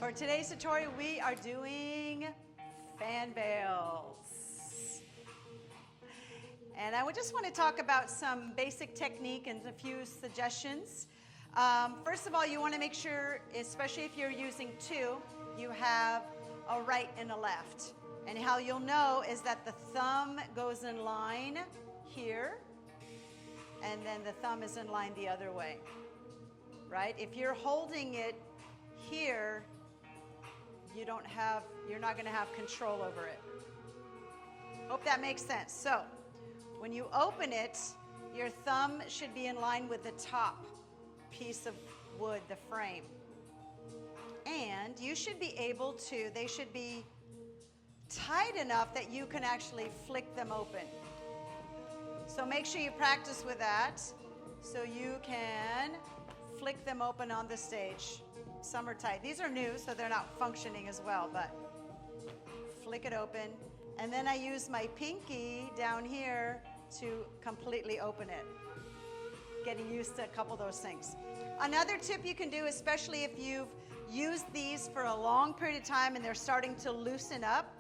For today's tutorial, we are doing fan veils. And I just want to talk about some basic technique and a few suggestions. First of all, you want to make sure, especially if you're using two, you have a right and a left. And how you'll know is that the thumb goes in line here, and then the thumb is in line the other way, right? If you're holding it here, you're not going to have control over it. Hope that makes sense. So, when you open it, your thumb should be in line with the top piece of wood, the frame. And you should be able to, they should be tight enough that you can actually flick them open. So make sure you practice with that so you can flick them open on the stage. Some are tight. These are new, so they're not functioning as well, but flick it open. And then I use my pinky down here to completely open it. Getting used to a couple of those things. Another tip you can do, especially if you've used these for a long period of time and they're starting to loosen up,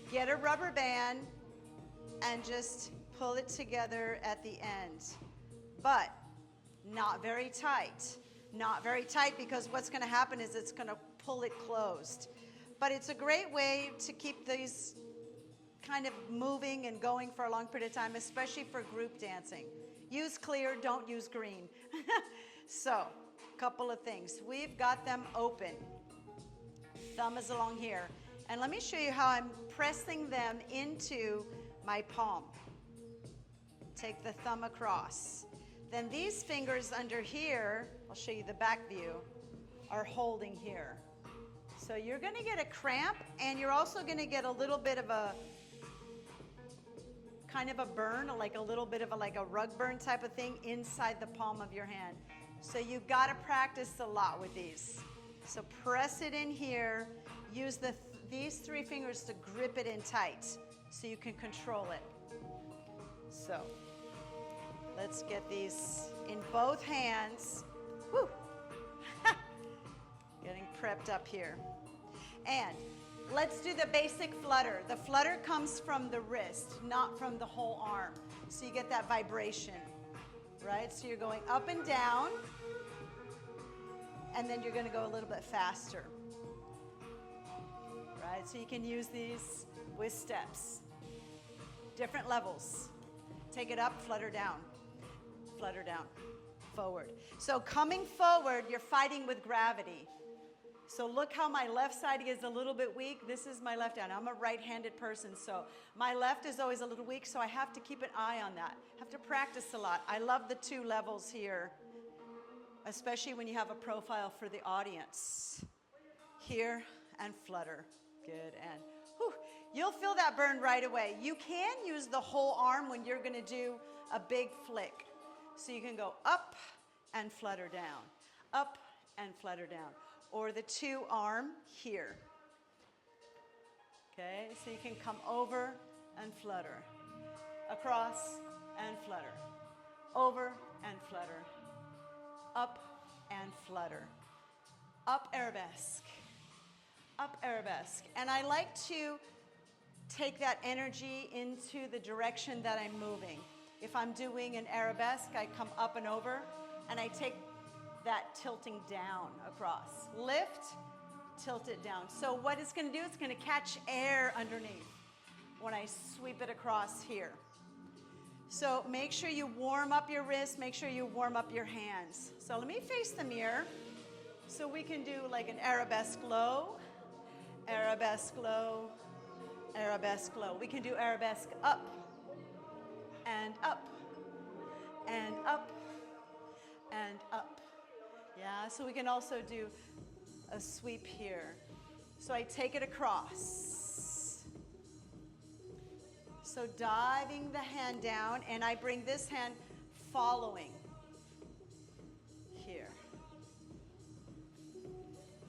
get a rubber band and just pull it together at the end. But not very tight. Not very tight, because what's going to happen is it's going to pull it closed. But it's a great way to keep these kind of moving and going for a long period of time, especially for group dancing. Use clear, don't use green. So, a couple of things. We've got them open. Thumb is along here. And let me show you how I'm pressing them into my palm. Take the thumb across. Then these fingers under here, I'll show you the back view, are holding here. So you're going to get a cramp, and you're also going to get a little bit of a kind of a burn, like a little bit of a rug burn type of thing inside the palm of your hand. So you've got to practice a lot with these. So press it in here. Use these three fingers to grip it in tight so you can control it. So let's get these in both hands. Woo! Getting prepped up here. And let's do the basic flutter. The flutter comes from the wrist, not from the whole arm. So you get that vibration, right? So you're going up and down, and then you're going to go a little bit faster, right? So you can use these with steps. Different levels. Take it up, flutter down, forward. So coming forward, you're fighting with gravity. So look how my left side is a little bit weak. This is my left hand. I'm a right-handed person, so my left is always a little weak, so I have to keep an eye on that. I have to practice a lot. I love the two levels here, especially when you have a profile for the audience. Here and flutter. Good, and whew, you'll feel that burn right away. You can use the whole arm when you're going to do a big flick. So you can go up and flutter down, up and flutter down, or the two arm here. Okay, so you can come over and flutter, across and flutter, over and flutter, up and flutter, up arabesque, up arabesque. And I like to take that energy into the direction that I'm moving. If I'm doing an arabesque, I come up and over, and I take that tilting down across. Lift, tilt it down. So what it's going to do, it's going to catch air underneath when I sweep it across here. So make sure you warm up your wrists, make sure you warm up your hands. So let me face the mirror so we can do like an arabesque low, arabesque low, arabesque low. We can do arabesque up and up and up and up. Yeah, so we can also do a sweep here. So I take it across. So diving the hand down, and I bring this hand following here.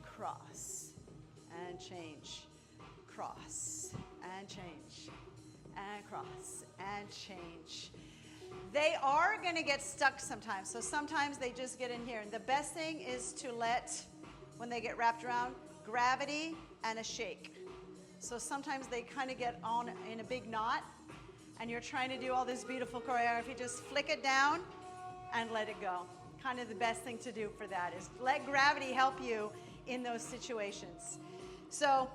Cross and change. Cross and change. And cross and change. They are going to get stuck sometimes, so sometimes they just get in here. And the best thing is to let, when they get wrapped around, gravity and a shake. So sometimes they kind of get on in a big knot, and you're trying to do all this beautiful choreography. Just flick it down and let it go. Kind of the best thing to do for that is let gravity help you in those situations. So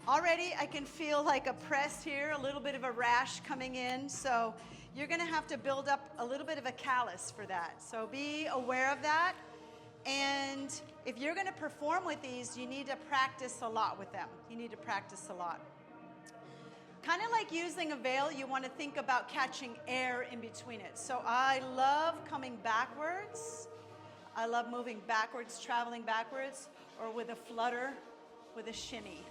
already I can feel like a press here, a little bit of a rash coming in. So you're gonna have to build up a little bit of a callus for that. So be aware of that. And if you're gonna perform with these, you need to practice a lot with them. You need to practice a lot. Kind of like using a veil, you want to think about catching air in between it. So I love coming backwards. I love moving backwards, traveling backwards, or with a flutter, with a shimmy.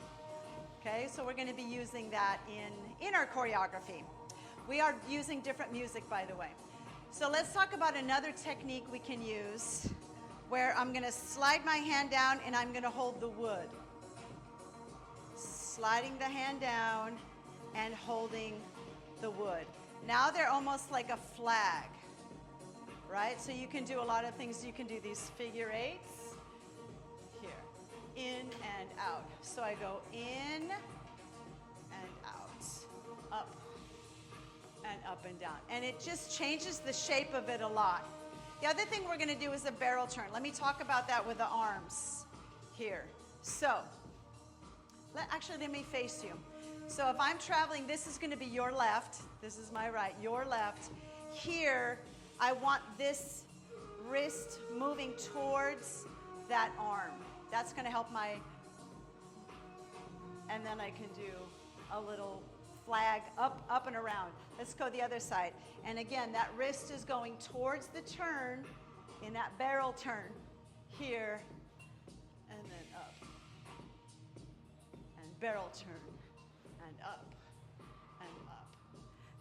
Okay, so we're going to be using that in our choreography. We are using different music, by the way. So let's talk about another technique we can use where I'm going to slide my hand down and I'm going to hold the wood. Sliding the hand down and holding the wood. Now they're almost like a flag, right? So you can do a lot of things. You can do these figure eights here, in and out. So I go in and out, up and down. And it just changes the shape of it a lot. The other thing we're gonna do is a barrel turn. Let me talk about that with the arms here. So, actually let me face you. So if I'm traveling, this is going to be your left. This is my right, your left. Here, I want this wrist moving towards that arm. That's going to help my, and then I can do a little flag up and around. Let's go the other side. And again, that wrist is going towards the turn in that barrel turn here, and then up, and barrel turn. And up,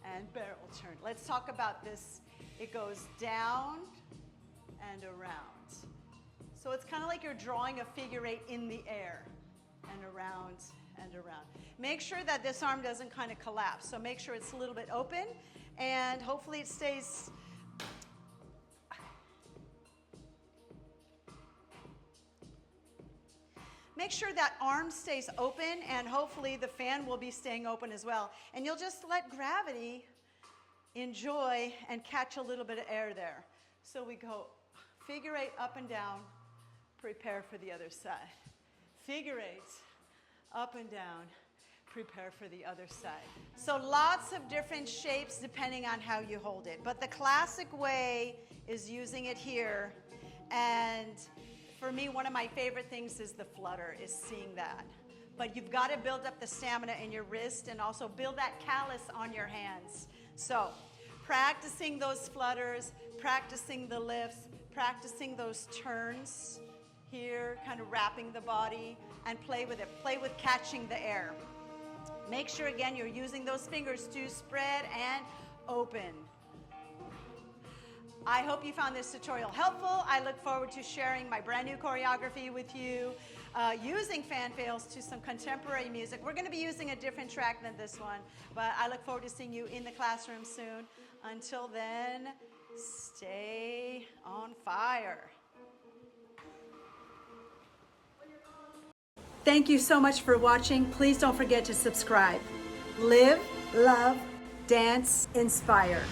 and barrel turn. Let's talk about this. It goes down and around. So it's kind of like you're drawing a figure eight in the air, and around and around. Make sure that this arm doesn't kind of collapse. So make sure it's a little bit open, and hopefully it stays. Make sure that arm stays open, and hopefully the fan will be staying open as well. And you'll just let gravity enjoy and catch a little bit of air there. So we go figure eight up and down, prepare for the other side. Figure eight, up and down, prepare for the other side. So lots of different shapes depending on how you hold it. But the classic way is using it here, and for me, one of my favorite things is the flutter, is seeing that. But you've got to build up the stamina in your wrist and also build that callus on your hands. So practicing those flutters, practicing the lifts, practicing those turns here, kind of wrapping the body, and play with it. Play with catching the air. Make sure, again, you're using those fingers to spread and open. I hope you found this tutorial helpful. I look forward to sharing my brand new choreography with you using fan veils to some contemporary music. We're going to be using a different track than this one, but I look forward to seeing you in the classroom soon. Until then, stay on fire. Thank you so much for watching. Please don't forget to subscribe. Live, love, dance, inspire.